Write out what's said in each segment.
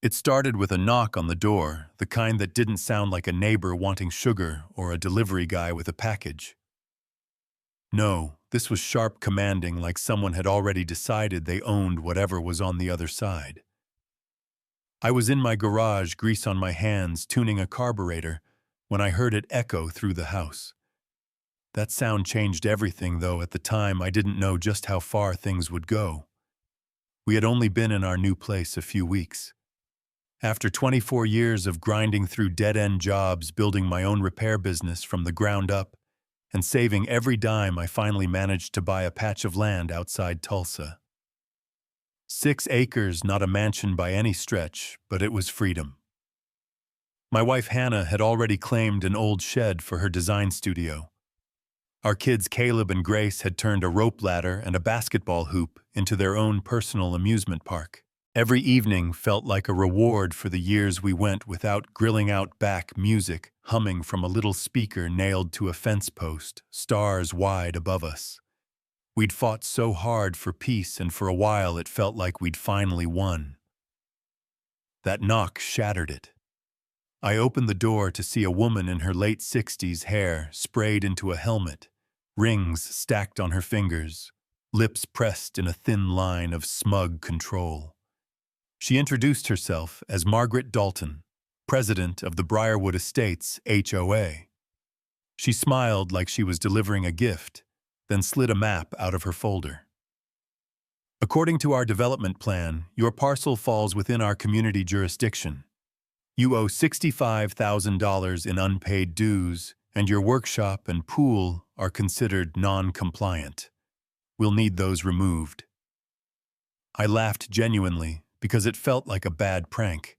It started with a knock on the door, the kind that didn't sound like a neighbor wanting sugar or a delivery guy with a package. No, this was sharp commanding, like someone had already decided they owned whatever was on the other side. I was in my garage, grease on my hands, tuning a carburetor, when I heard it echo through the house. That sound changed everything, though at the time I didn't know just how far things would go. We had only been in our new place a few weeks. After 24 years of grinding through dead-end jobs, building my own repair business from the ground up, and saving every dime, I finally managed to buy a patch of land outside Tulsa. 6 acres, not a mansion by any stretch, but it was freedom. My wife Hannah had already claimed an old shed for her design studio. Our kids Caleb and Grace had turned a rope ladder and a basketball hoop into their own personal amusement park. Every evening felt like a reward for the years we went without grilling out back music humming from a little speaker nailed to a fence post, stars wide above us. We'd fought so hard for peace, and for a while it felt like we'd finally won. That knock shattered it. I opened the door to see a woman in her late 60s, hair sprayed into a helmet, rings stacked on her fingers, lips pressed in a thin line of smug control. She introduced herself as Margaret Dalton, president of the Briarwood Estates HOA. She smiled like she was delivering a gift, then slid a map out of her folder. According to our development plan, your parcel falls within our community jurisdiction. You owe $65,000 in unpaid dues, and your workshop and pool are considered non-compliant. We'll need those removed. I laughed genuinely because it felt like a bad prank.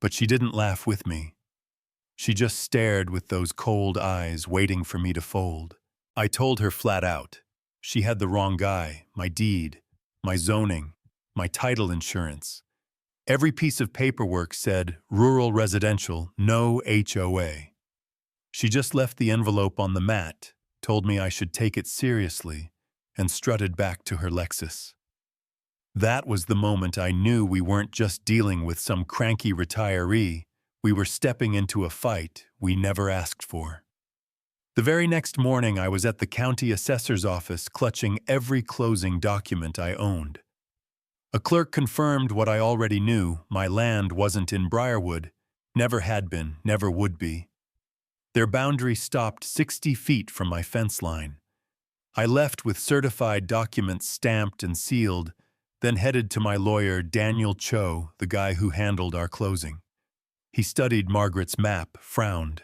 But she didn't laugh with me. She just stared with those cold eyes waiting for me to fold. I told her flat out. She had the wrong guy, my deed, my zoning, my title insurance. Every piece of paperwork said rural residential, no HOA. She just left the envelope on the mat, told me I should take it seriously, and strutted back to her Lexus. That was the moment I knew we weren't just dealing with some cranky retiree. We were stepping into a fight we never asked for. The very next morning, I was at the county assessor's office clutching every closing document I owned. A clerk confirmed what I already knew: my land wasn't in Briarwood, never had been, never would be. Their boundary stopped 60 feet from my fence line. I left with certified documents stamped and sealed, then headed to my lawyer, Daniel Cho, the guy who handled our closing. He studied Margaret's map, frowned,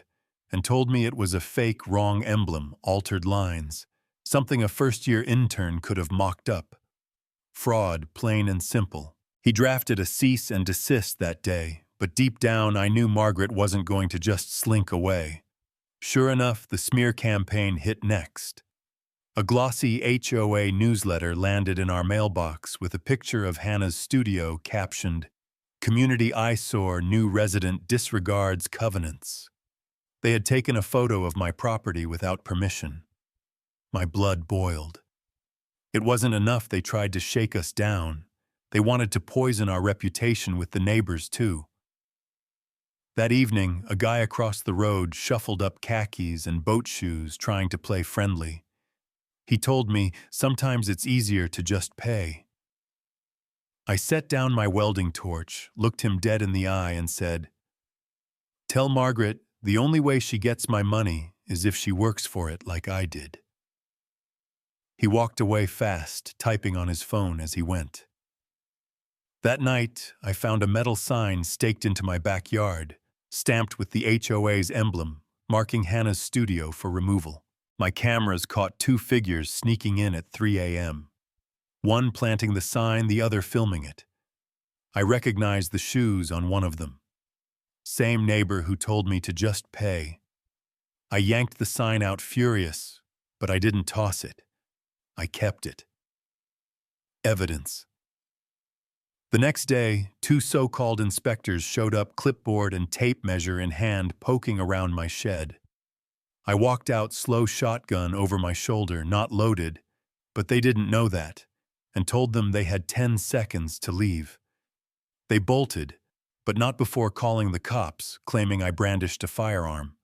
and told me it was a fake wrong emblem, altered lines, something a first-year intern could have mocked up. Fraud, plain and simple. He drafted a cease and desist that day, but deep down I knew Margaret wasn't going to just slink away. Sure enough, the smear campaign hit next. A glossy HOA newsletter landed in our mailbox with a picture of Hannah's studio captioned, "Community eyesore, new resident disregards covenants." They had taken a photo of my property without permission. My blood boiled. It wasn't enough they tried to shake us down. They wanted to poison our reputation with the neighbors, too. That evening, a guy across the road shuffled up khakis and boat shoes trying to play friendly. He told me sometimes it's easier to just pay. I set down my welding torch, looked him dead in the eye, and said, "Tell Margaret the only way she gets my money is if she works for it like I did." He walked away fast, typing on his phone as he went. That night, I found a metal sign staked into my backyard, stamped with the HOA's emblem, marking Hannah's studio for removal. My cameras caught 2 figures sneaking in at 3 a.m. One planting the sign, the other filming it. I recognized the shoes on one of them. Same neighbor who told me to just pay. I yanked the sign out furious, but I didn't toss it. I kept it. Evidence. The next day, 2 so-called inspectors showed up, clipboard and tape measure in hand, poking around my shed. I walked out, slow shotgun over my shoulder, not loaded, but they didn't know that, and told them they had 10 seconds to leave. They bolted, but not before calling the cops, claiming I brandished a firearm.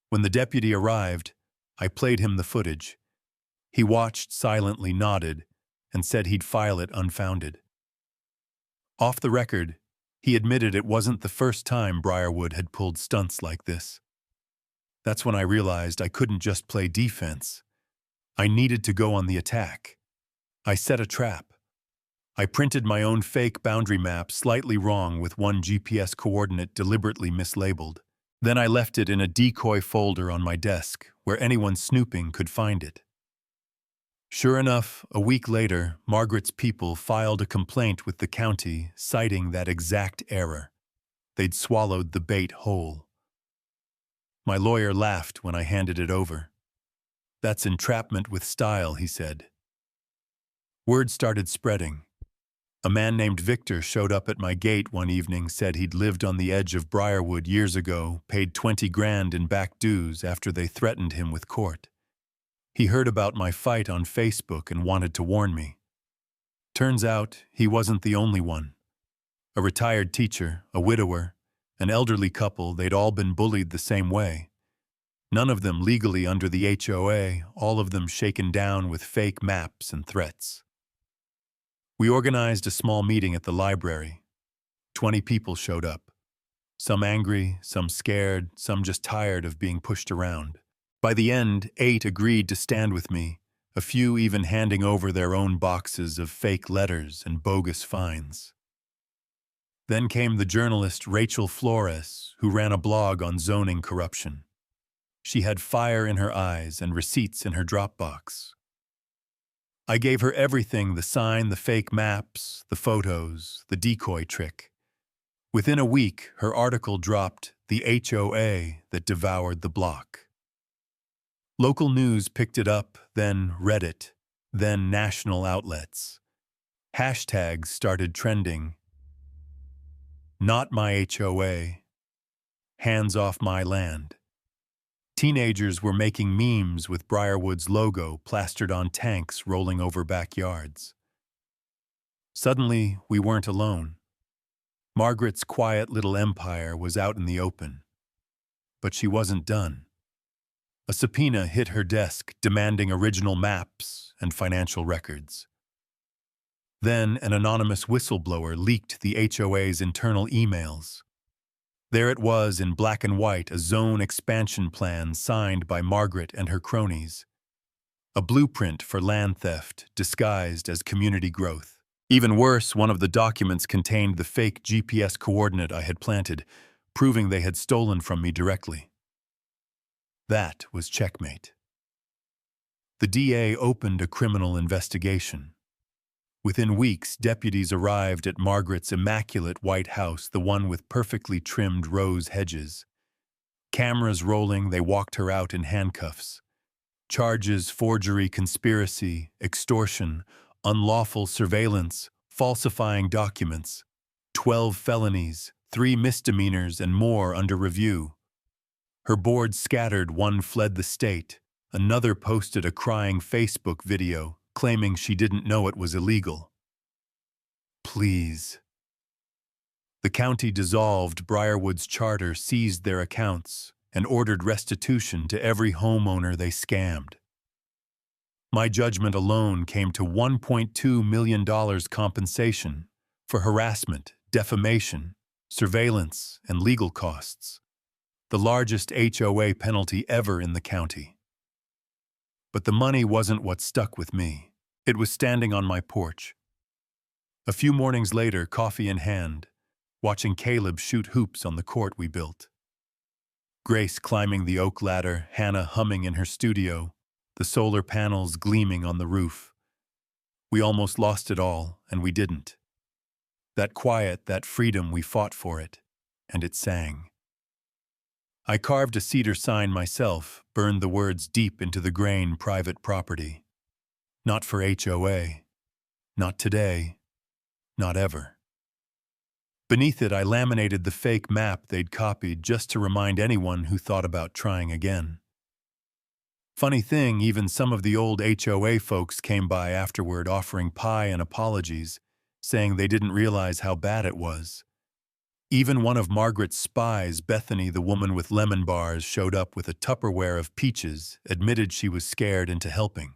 When the deputy arrived, I played him the footage. He watched, silently nodded, and said he'd file it unfounded. Off the record, he admitted it wasn't the first time Briarwood had pulled stunts like this. That's when I realized I couldn't just play defense. I needed to go on the attack. I set a trap. I printed my own fake boundary map slightly wrong with one GPS coordinate deliberately mislabeled. Then I left it in a decoy folder on my desk where anyone snooping could find it. Sure enough, a week later, Margaret's people filed a complaint with the county citing that exact error. They'd swallowed the bait whole. My lawyer laughed when I handed it over. "That's entrapment with style," he said. Word started spreading. A man named Victor showed up at my gate one evening, said he'd lived on the edge of Briarwood years ago, paid 20 grand in back dues after they threatened him with court. He heard about my fight on Facebook and wanted to warn me. Turns out, he wasn't the only one. A retired teacher, a widower, an elderly couple, they'd all been bullied the same way. None of them legally under the HOA, all of them shaken down with fake maps and threats. We organized a small meeting at the library. 20 people showed up. Some angry, some scared, some just tired of being pushed around. By the end, 8 agreed to stand with me, a few even handing over their own boxes of fake letters and bogus fines. Then came the journalist Rachel Flores, who ran a blog on zoning corruption. She had fire in her eyes and receipts in her Dropbox. I gave her everything: the sign, the fake maps, the photos, the decoy trick. Within a week, her article dropped, "The HOA that devoured the block." Local news picked it up, then Reddit, then national outlets. Hashtags started trending. "Not my HOA," "Hands off my land." Teenagers were making memes with Briarwood's logo plastered on tanks rolling over backyards. Suddenly, we weren't alone. Margaret's quiet little empire was out in the open. But she wasn't done. A subpoena hit her desk demanding original maps and financial records. Then an anonymous whistleblower leaked the HOA's internal emails. There it was in black and white, a zone expansion plan signed by Margaret and her cronies. A blueprint for land theft disguised as community growth. Even worse, one of the documents contained the fake GPS coordinate I had planted, proving they had stolen from me directly. That was checkmate. The DA opened a criminal investigation. Within weeks, deputies arrived at Margaret's immaculate white house, the one with perfectly trimmed rose hedges. Cameras rolling, they walked her out in handcuffs. Charges: forgery, conspiracy, extortion, unlawful surveillance, falsifying documents. 12 felonies, 3 misdemeanors, and more under review. Her board scattered, one fled the state. Another posted a crying Facebook video, claiming she didn't know it was illegal. Please. The county dissolved Briarwood's charter, seized their accounts, and ordered restitution to every homeowner they scammed. My judgment alone came to $1.2 million compensation for harassment, defamation, surveillance, and legal costs, the largest HOA penalty ever in the county. But the money wasn't what stuck with me. It was standing on my porch. A few mornings later, coffee in hand, watching Caleb shoot hoops on the court we built. Grace climbing the oak ladder, Hannah humming in her studio, the solar panels gleaming on the roof. We almost lost it all, and we didn't. That quiet, that freedom, we fought for it, and it sang. I carved a cedar sign myself, burned the words deep into the grain: private property. Not for HOA. Not today. Not ever. Beneath it, I laminated the fake map they'd copied just to remind anyone who thought about trying again. Funny thing, even some of the old HOA folks came by afterward offering pie and apologies, saying they didn't realize how bad it was. Even one of Margaret's spies, Bethany, the woman with lemon bars, showed up with a Tupperware of peaches, admitted she was scared into helping.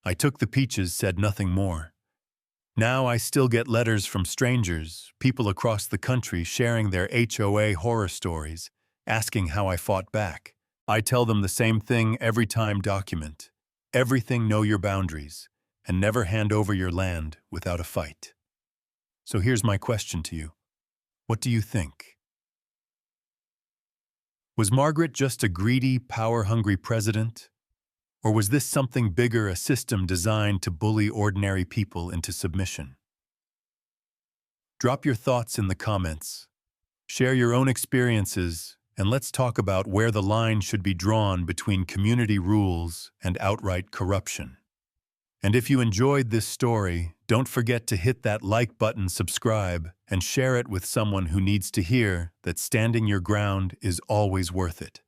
I took the peaches, said nothing more. Now I still get letters from strangers, people across the country sharing their HOA horror stories, asking how I fought back. I tell them the same thing every time: document everything, know your boundaries, and never hand over your land without a fight. So here's my question to you. What do you think? Was Margaret just a greedy, power-hungry president? Or was this something bigger, a system designed to bully ordinary people into submission? Drop your thoughts in the comments. Share your own experiences, and let's talk about where the line should be drawn between community rules and outright corruption. And if you enjoyed this story, don't forget to hit that like button, subscribe, and share it with someone who needs to hear that standing your ground is always worth it.